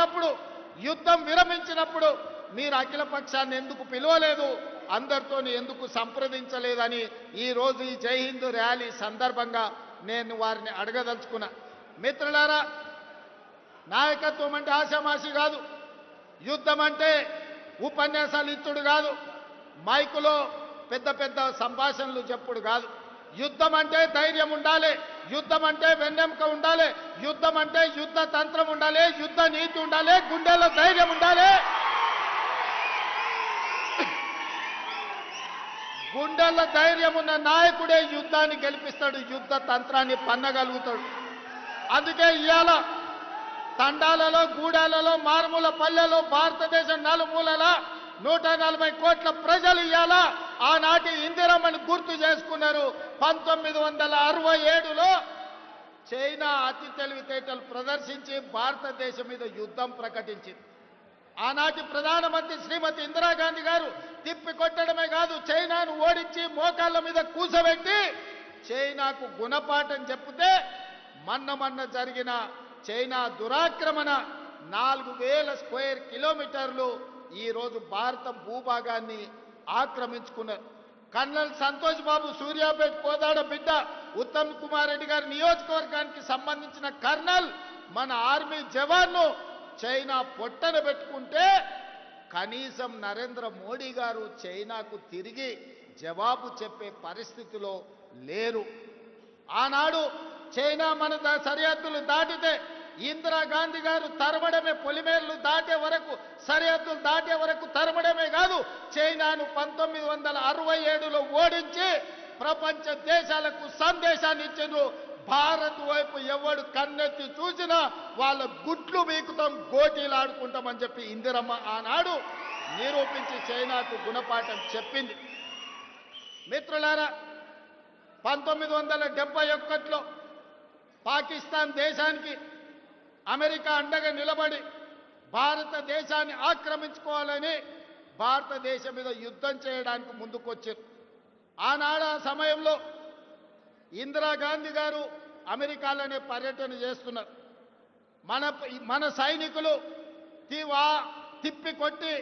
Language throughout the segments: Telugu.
ఆగినప్పుడు, యుద్ధం విరమించినప్పుడు మీరు అఖిలపక్షాన్ని ఎందుకు పిలవలేదు, అందరితో ఎందుకు సంప్రదించలేదని ఈరోజు ఈ జై హిందూ ర్యాలీ సందర్భంగా నేను వారిని అడగదలుచుకున్నా. మిత్రులారా, నాయకత్వం అంటే ఆషామాషి కాదు, యుద్ధం అంటే ఉపన్యాసాలు ఇచ్చుడు కాదు, మైకులో పెద్ద పెద్ద సంభాషణలు చెప్పుడు కాదు. యుద్ధం అంటే ధైర్యం ఉండాలి, యుద్ధం అంటే వెన్నెముక ఉండాలి, యుద్ధం అంటే యుద్ధ తంత్రం ఉండాలి, యుద్ధ నీతి ఉండాలి, గుండెల్లో ధైర్యం ఉండాలి. గుండెల్లో ధైర్యం ఉన్న నాయకుడే యుద్ధాన్ని గెలిపిస్తాడు, యుద్ధ తంత్రాన్ని పన్నగలుగుతాడు. అందుకే ఇవాళ తండాలలో, గూడాలలో, మారుమూల పల్లెలో, భారతదేశం నలుమూలల 140 కోట్ల ప్రజలు ఇవాళ ఆనాటి ఇందిరమ్మని గుర్తు చేసుకున్నారు. 1967లో చైనా అతి తెలివితేటలు ప్రదర్శించి భారతదేశం మీద యుద్ధం ప్రకటించింది. ఆనాటి ప్రధానమంత్రి శ్రీమతి ఇందిరాగాంధీ గారు తిప్పి కొట్టడమే కాదు, చైనాను ఓడించి మోకాళ్ళ మీద కూసబెట్టి చైనాకు గుణపాఠం చెప్తే మన్న జరిగిన చైనా దురాక్రమణ 4000 స్క్వేర్ కిలోమీటర్లు ఈరోజు భారత భూభాగాన్ని ఆక్రమించుకున్నారు. కర్నల్ సంతోష్ బాబు సూర్యాపేట కోదాడ బిడ్డ, ఉత్తమ్ కుమార్ రెడ్డి గారి నియోజకవర్గానికి సంబంధించిన కర్నల్ మన ఆర్మీ జవాన్ను చైనా పొట్టన పెట్టుకుంటే కనీసం నరేంద్ర మోడీ గారు చైనాకు తిరిగి జవాబు చెప్పే పరిస్థితిలో లేరు. ఆనాడు చైనా మన సరిహద్దులు దాటితే ఇందిరాగాంధీ గారు తరమడమే, పొలిమేర్లు దాటే వరకు, సరిహద్దులు దాటే వరకు తరమడమే కాదు, చైనాను 1967లో ఓడించి ప్రపంచ దేశాలకు సందేశాన్ని ఇచ్చిండ్రు. భారత్ వైపు ఎవడు కన్నెత్తి చూసినా వాళ్ళ గుట్లు వీకుతాం, గోటీలు ఆడుకుంటామని చెప్పి ఇందిరమ్మ ఆనాడు నిరూపించి చైనాకు గుణపాఠం చెప్పింది. మిత్రులారా, 1971లో పాకిస్తాన్ దేశానికి అమెరికా అండగా నిలబడి భారతదేశాన్ని ఆక్రమించుకోవాలని భారతదేశం మీద యుద్ధం చేయడానికి ముందుకొచ్చారు. ఆనాడు ఆ సమయంలో ఇందిరాగాంధీ గారు అమెరికాలోనే పర్యటన చేస్తున్నారు. మన సైనికులు తిప్పి కొట్టి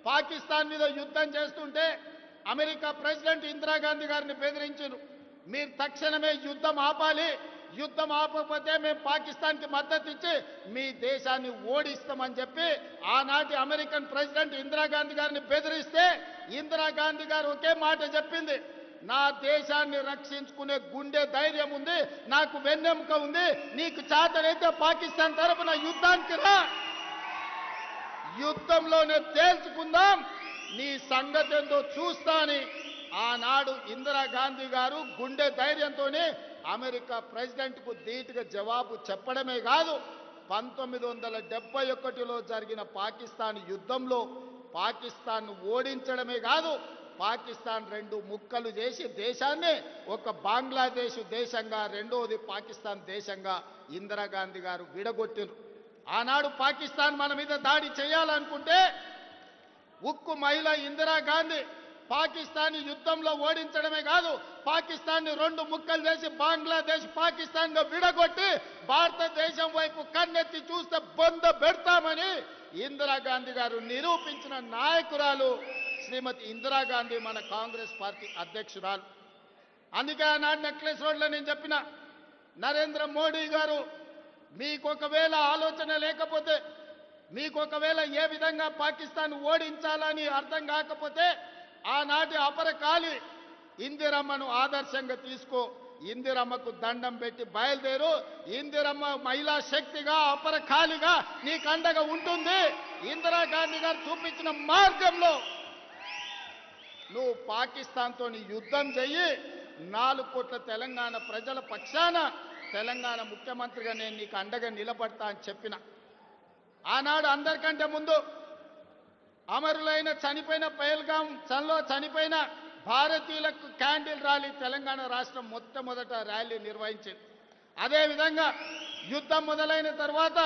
పాకిస్తాన్ మీద యుద్ధం చేస్తుంటే అమెరికా ప్రెసిడెంట్ ఇందిరాగాంధీ గారిని బెదిరించారు. మీరు తక్షణమే యుద్ధం ఆపాలి, యుద్ధం ఆపకపోతే మేము పాకిస్తాన్కి మద్దతు ఇచ్చి మీ దేశాన్ని ఓడిస్తామని చెప్పి ఆనాటి అమెరికన్ ప్రెసిడెంట్ ఇందిరాగాంధీ గారిని బెదిరిస్తే ఇందిరాగాంధీ గారు ఒకే మాట చెప్పింది, నా దేశాన్ని రక్షించుకునే గుండె ధైర్యం ఉంది, నాకు వెన్నెముక ఉంది, నీకు చేతనైతే పాకిస్తాన్ తరపున యుద్ధానికి రా, యుద్ధంలోనే తేల్చుకుందాం, నీ సంగతి ఏందో చూస్తా అని ఆనాడు ఇందిరాగాంధీ గారు గుండె ధైర్యంతోనే అమెరికా ప్రెసిడెంట్కు ధీటుగా జవాబు చెప్పడమే కాదు, 1971లో జరిగిన పాకిస్తాన్ యుద్ధంలో పాకిస్తాన్ను ఓడించడమే కాదు, పాకిస్తాన్ 2 ముక్కలు చేసి దేశాన్ని ఒక బంగ్లాదేశ్ దేశంగా, రెండోది పాకిస్తాన్ దేశంగా ఇందిరాగాంధీ గారు విడగొట్టారు. ఆనాడు పాకిస్తాన్ మన మీద దాడి చేయాలనుకుంటే ఉక్కు మహిళ ఇందిరాగాంధీ పాకిస్తాన్ యుద్ధంలో ఓడించడమే కాదు, పాకిస్తాన్ని 2 ముక్కలు చేసి బంగ్లాదేశ్ పాకిస్తాన్గా విడగొట్టి భారతదేశం వైపు కన్నెత్తి చూస్తే బొంద పెడతామని ఇందిరాగాంధీ గారు నిరూపించిన నాయకురాలు శ్రీమతి ఇందిరాగాంధీ, మన కాంగ్రెస్ పార్టీ అధ్యక్షురాలు. అందుకే ఆనాడు నెక్లెస్ రోడ్లో నేను చెప్పిన, నరేంద్ర మోడీ గారు మీకొకవేళ ఆలోచన లేకపోతే, మీకొకవేళ ఏ విధంగా పాకిస్తాన్ ఓడించాలని అర్థం కాకపోతే ఆనాటి అపరకాలి ఇందిరమ్మను ఆదర్శంగా తీసుకో, ఇందిరమ్మకు దండం పెట్టి బయలుదేరు, ఇందిరమ్మ మహిళా శక్తిగా అపరకాలిగా నీకు అండగా ఉంటుంది. ఇందిరాగాంధీ గారు చూపించిన మార్గంలో నువ్వు పాకిస్తాన్తో యుద్ధం చెయ్యి, 4 కోట్ల తెలంగాణ ప్రజల పక్షాన తెలంగాణ ముఖ్యమంత్రిగా నేను నీకు అండగా నిలబడతా అని చెప్పిన. ఆనాడు అందరికంటే ముందు అమరులైన చనిపోయిన పహల్గాం చలో చనిపోయిన భారతీయులకు క్యాండిల్ ర్యాలీ తెలంగాణ రాష్ట్రం మొట్టమొదట ర్యాలీ నిర్వహించింది. అదేవిధంగా యుద్ధం మొదలైన తర్వాత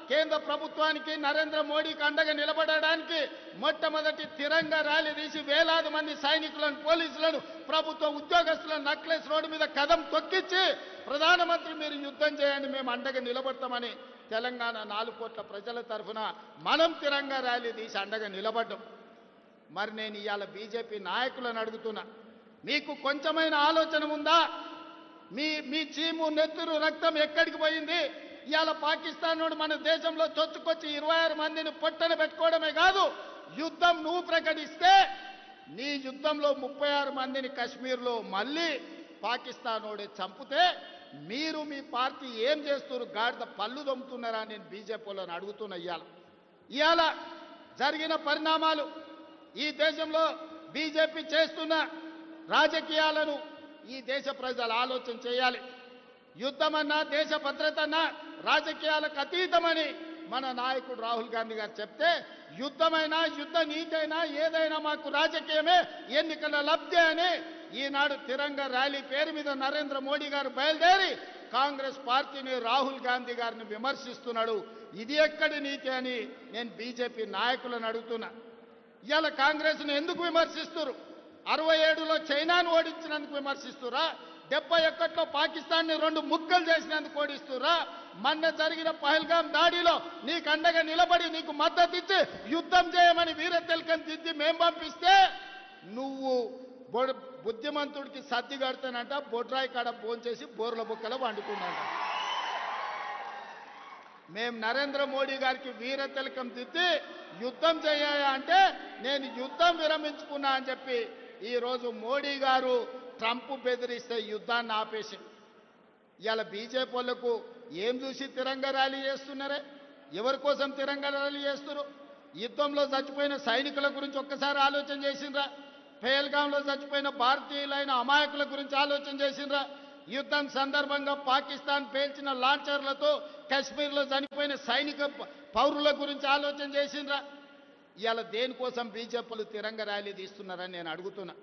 కేంద్ర ప్రభుత్వానికి నరేంద్ర మోడీకి అండగా నిలబడడానికి మొట్టమొదటి తిరంగా ర్యాలీ తీసి వేలాది మంది సైనికులను పోలీసులను ప్రభుత్వ ఉద్యోగస్తులను నక్లెస్ రోడ్డు మీద కదం తొక్కించి ప్రధానమంత్రి మీరు యుద్ధం చేయండి మేము అండగా నిలబడతామని తెలంగాణ 4 కోట్ల ప్రజల తరఫున మనం తిరంగా ర్యాలీ తీసి అండగా నిలబడ్డాం. మరి నేను ఇవాళ బీజేపీ నాయకులను అడుగుతున్నా, మీకు కొంచెమైన ఆలోచన ఉందా? మీ చీము నెత్తురు రక్తం ఎక్కడికి పోయింది? ఇవాళ పాకిస్తాన్ నుండి మన దేశంలో చొచ్చుకొచ్చి 26 మందిని పొట్టన పెట్టుకోవడమే కాదు, యుద్ధం నువ్వు ప్రకటిస్తే నీ యుద్ధంలో 36 మందిని కశ్మీర్లో మళ్ళీ పాకిస్తాన్ వాడే చంపితే మీరు మీ పార్టీ ఏం చేస్తున్నారు? గాడిద పళ్ళు దొమ్ముతున్నారా? నేను బీజేపీలను అడుగుతున్నా. ఇవాళ జరిగిన పరిణామాలు, ఈ దేశంలో బీజేపీ చేస్తున్న రాజకీయాలను ఈ దేశ ప్రజలు ఆలోచన చేయాలి. యుద్ధమన్నా దేశ భద్రతన్నా రాజకీయాలకు అతీతమని మన నాయకుడు రాహుల్ గాంధీ గారు చెప్తే, యుద్ధమైనా యుద్ధ నీతైనా ఏదైనా మాకు రాజకీయమే, ఎన్నికల లబ్ధి అని ఈనాడు తిరంగా ర్యాలీ పేరు మీద నరేంద్ర మోడీ గారు బయలుదేరి కాంగ్రెస్ పార్టీని రాహుల్ గాంధీ గారిని విమర్శిస్తున్నాడు. ఇది ఎక్కడి నీతి అని నేను బీజేపీ నాయకులను అడుగుతున్నా. ఇవాళ కాంగ్రెస్ను ఎందుకు విమర్శిస్తున్నారు? 67లో చైనాను ఓడించినందుకు విమర్శిస్తురా? 71లో పాకిస్తాన్ని 2 ముక్కలు చేసినందుకు ఓడిస్తురా? మొన్న జరిగిన పహల్గాం దాడిలో నీకు అండగా నిలబడి నీకు మద్దతు ఇచ్చి యుద్ధం చేయమని వీర తిలకం దిద్ది మేం పంపిస్తే నువ్వు బుద్ధిమంతుడికి సర్ది కడతానంట, బొడ్రాయి కాడ భోంచేసి బోర్ల బుక్కలో వండుకున్నాంట. మేము నరేంద్ర మోడీ గారికి వీర తిలకం దిద్ది యుద్ధం చేయాలి అంటే నేను యుద్ధం విరమించుకున్నా అని చెప్పి ఈరోజు మోడీ గారు ట్రంప్ బెదిరిస్తే యుద్ధాన్ని ఆపేసి ఇవాళ బీజేపీ వాళ్ళకు ఏం చూసి తిరంగా ర్యాలీ చేస్తున్నారే? ఎవరి కోసం తిరంగా ర్యాలీ చేస్తున్నారు? యుద్ధంలో చచ్చిపోయిన సైనికుల గురించి ఒక్కసారి ఆలోచన చేసిండ్రా? పహల్గాంలో చచ్చిపోయిన భారతీయులైన అమాయకుల గురించి ఆలోచన చేసిండ్రా? యుద్ధం సందర్భంగా పాకిస్తాన్ పేల్చిన లాంచర్లతో కశ్మీర్లో చనిపోయిన సైనిక పౌరుల గురించి ఆలోచన చేసిండ్రా? ఇవాళ దేనికోసం బీజేపీలు తిరంగా ర్యాలీ తీస్తున్నారని నేను అడుగుతున్నా.